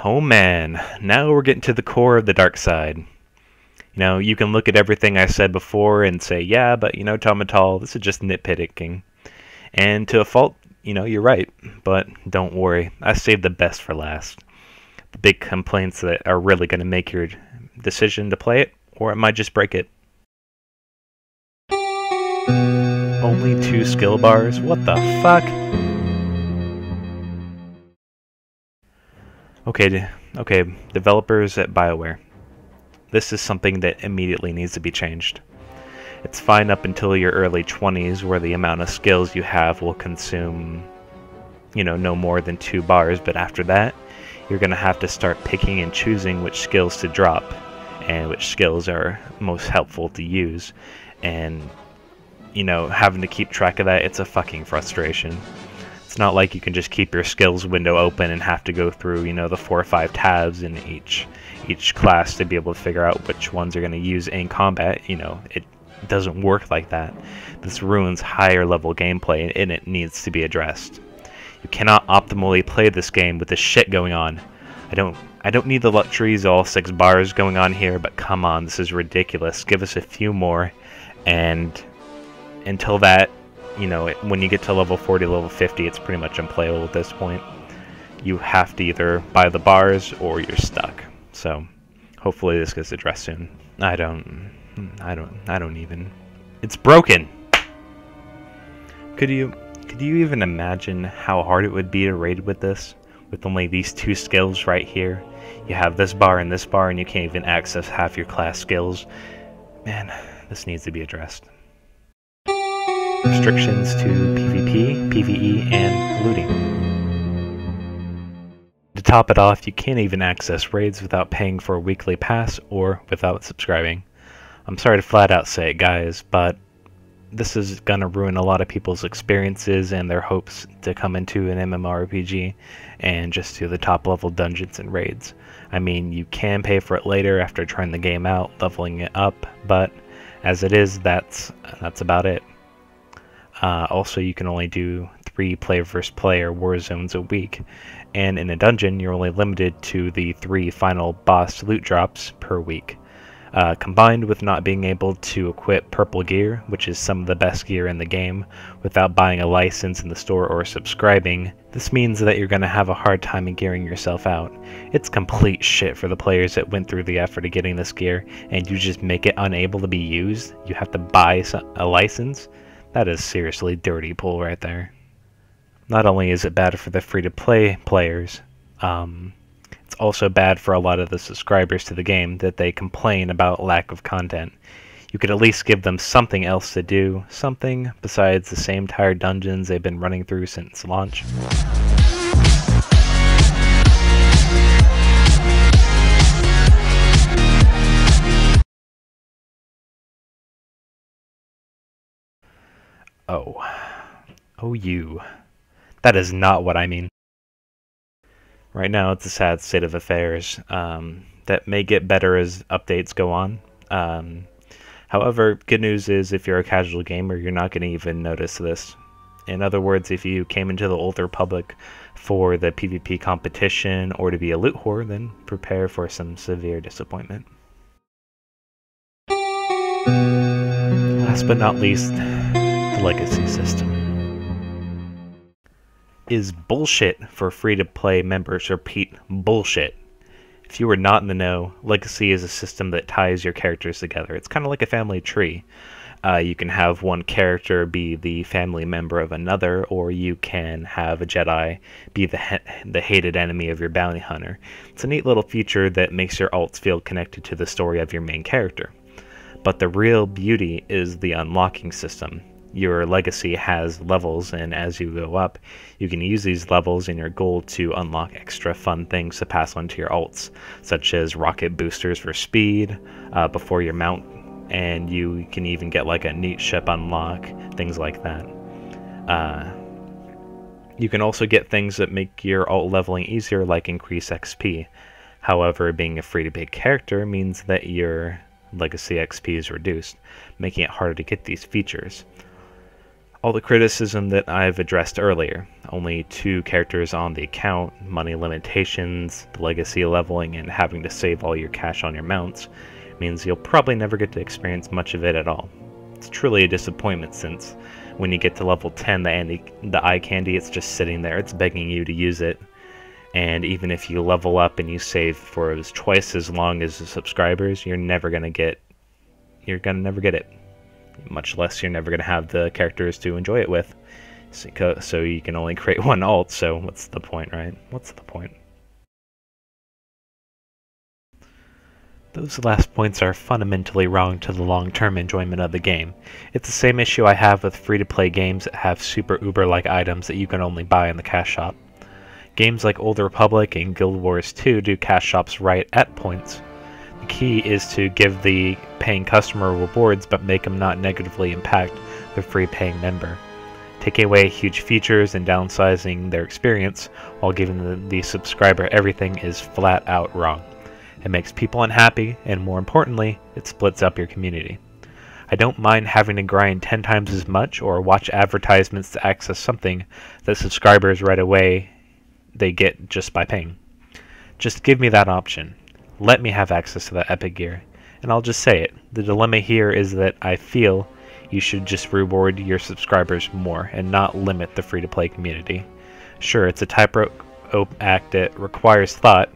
Oh man, now we're getting to the core of the dark side. You can look at everything I said before and say, yeah, but Tombatal, this is just nitpicking. And to a fault, you're right. But don't worry, I saved the best for last. The big complaints that are really going to make your decision to play it, or it might just break it. Only 2 skill bars? What the fuck? Okay, developers at BioWare. This is something that immediately needs to be changed. It's fine up until your early 20s where the amount of skills you have will consume, no more than 2 bars, but after that, you're going to have to start picking and choosing which skills to drop and which skills are most helpful to use. And, having to keep track of that, it's a fucking frustration. It's not like you can just keep your skills window open and have to go through, the 4 or 5 tabs in each class to be able to figure out which ones are going to use in combat. It doesn't work like that. This ruins higher level gameplay and it needs to be addressed. You cannot optimally play this game with this shit going on. I don't need the luxuries of all 6 bars going on here, but come on, this is ridiculous. Give us a few more, and until that, when you get to level 40, level 50, it's pretty much unplayable at this point. You have to either buy the bars or you're stuck. So, hopefully this gets addressed soon. I don't even. It's broken! Could you even imagine how hard it would be to raid with this? With only these 2 skills right here? You have this bar and you can't even access half your class skills. Man, this needs to be addressed. Restrictions to PvP, PvE, and looting. To top it off, you can't even access raids without paying for a weekly pass or without subscribing. I'm sorry to flat out say it, guys, but this is gonna ruin a lot of people's experiences and their hopes to come into an MMORPG and just do the top level dungeons and raids. I mean, you can pay for it later after trying the game out, leveling it up, but as it is, that's about it. Also, you can only do 3 player versus player war zones a week, and in a dungeon, you're only limited to the 3 final boss loot drops per week. Combined with not being able to equip purple gear, which is some of the best gear in the game, without buying a license in the store or subscribing, this means that you're going to have a hard time in gearing yourself out. It's complete shit for the players that went through the effort of getting this gear, and you just make it unable to be used. You have to buy a license. That is seriously dirty pool right there. Not only is it bad for the free-to-play players, it's also bad for a lot of the subscribers to the game that they complain about lack of content. You could at least give them something else to do, something besides the same tired dungeons they've been running through since launch. Oh you. That is not what I mean. Right now, it's a sad state of affairs that may get better as updates go on. However, good news is if you're a casual gamer, you're not going to even notice this. In other words, if you came into the Old Republic for the PvP competition or to be a loot whore, then prepare for some severe disappointment. Last but not least, the legacy system is bullshit for free-to-play members. Repeat, bullshit. If you are not in the know, Legacy is a system that ties your characters together. It's kind of like a family tree. You can have one character be the family member of another, or you can have a Jedi be the hated enemy of your bounty hunter. It's a neat little feature that makes your alts feel connected to the story of your main character. But the real beauty is the unlocking system. Your legacy has levels, and as you go up, you can use these levels in your goal to unlock extra fun things to pass on to your alts, such as rocket boosters for speed before your mount, and you can even get like a neat ship unlock, things like that. You can also get things that make your alt leveling easier, like increase XP. However, being a free-to-play character means that your legacy XP is reduced, making it harder to get these features. All the criticism that I've addressed earlier, only 2 characters on the account, money limitations, the legacy leveling, and having to save all your cash on your mounts, means you'll probably never get to experience much of it at all. It's truly a disappointment since when you get to level 10, the eye candy, it's just sitting there, it's begging you to use it. And even if you level up and you save for twice as long as the subscribers, you're never gonna never get it. Much less you're never gonna have the characters to enjoy it with. So you can only create one alt, so what's the point, right? What's the point? Those last points are fundamentally wrong to the long-term enjoyment of the game. It's the same issue I have with free-to-play games that have super uber-like items that you can only buy in the cash shop. Games like Old Republic and Guild Wars 2 do cash shops right at points. The key is to give the paying customer rewards but make them not negatively impact the free paying member. Taking away huge features and downsizing their experience while giving the subscriber everything is flat out wrong. It makes people unhappy, and more importantly, it splits up your community. I don't mind having to grind 10 times as much or watch advertisements to access something that subscribers right away they get just by paying. Just give me that option. Let me have access to that epic gear. And I'll just say it, the dilemma here is that I feel you should just reward your subscribers more and not limit the free-to-play community. Sure, it's a tightrope act that requires thought,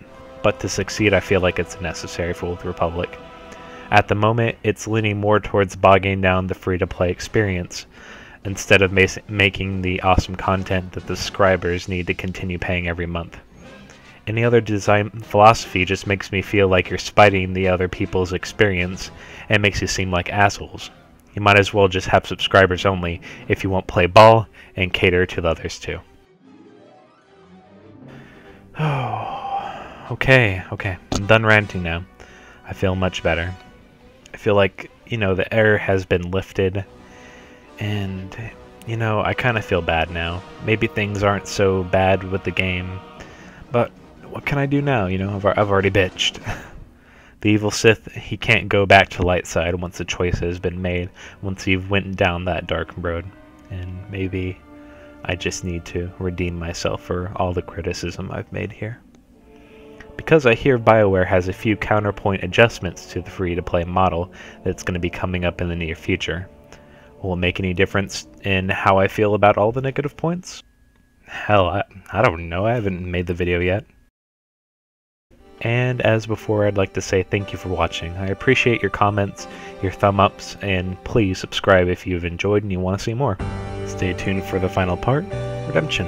but to succeed I feel like it's necessary for Old Republic. At the moment, it's leaning more towards bogging down the free-to-play experience, instead of making the awesome content that the subscribers need to continue paying every month. Any other design philosophy just makes me feel like you're spiting the other people's experience and makes you seem like assholes. You might as well just have subscribers only if you won't play ball and cater to the others too. Oh. Okay, I'm done ranting now. I feel much better. I feel like, the error has been lifted, and, I kind of feel bad now. Maybe things aren't so bad with the game, but what can I do now, I've already bitched. The evil Sith, he can't go back to light side once a choice has been made, once you've went down that dark road, and maybe I just need to redeem myself for all the criticism I've made here. Because I hear BioWare has a few counterpoint adjustments to the free-to-play model that's going to be coming up in the near future. Will it make any difference in how I feel about all the negative points? Hell, I don't know, I haven't made the video yet. And as before, I'd like to say thank you for watching. I appreciate your comments, your thumb ups, and please subscribe if you've enjoyed and you want to see more. Stay tuned for the final part, Redemption.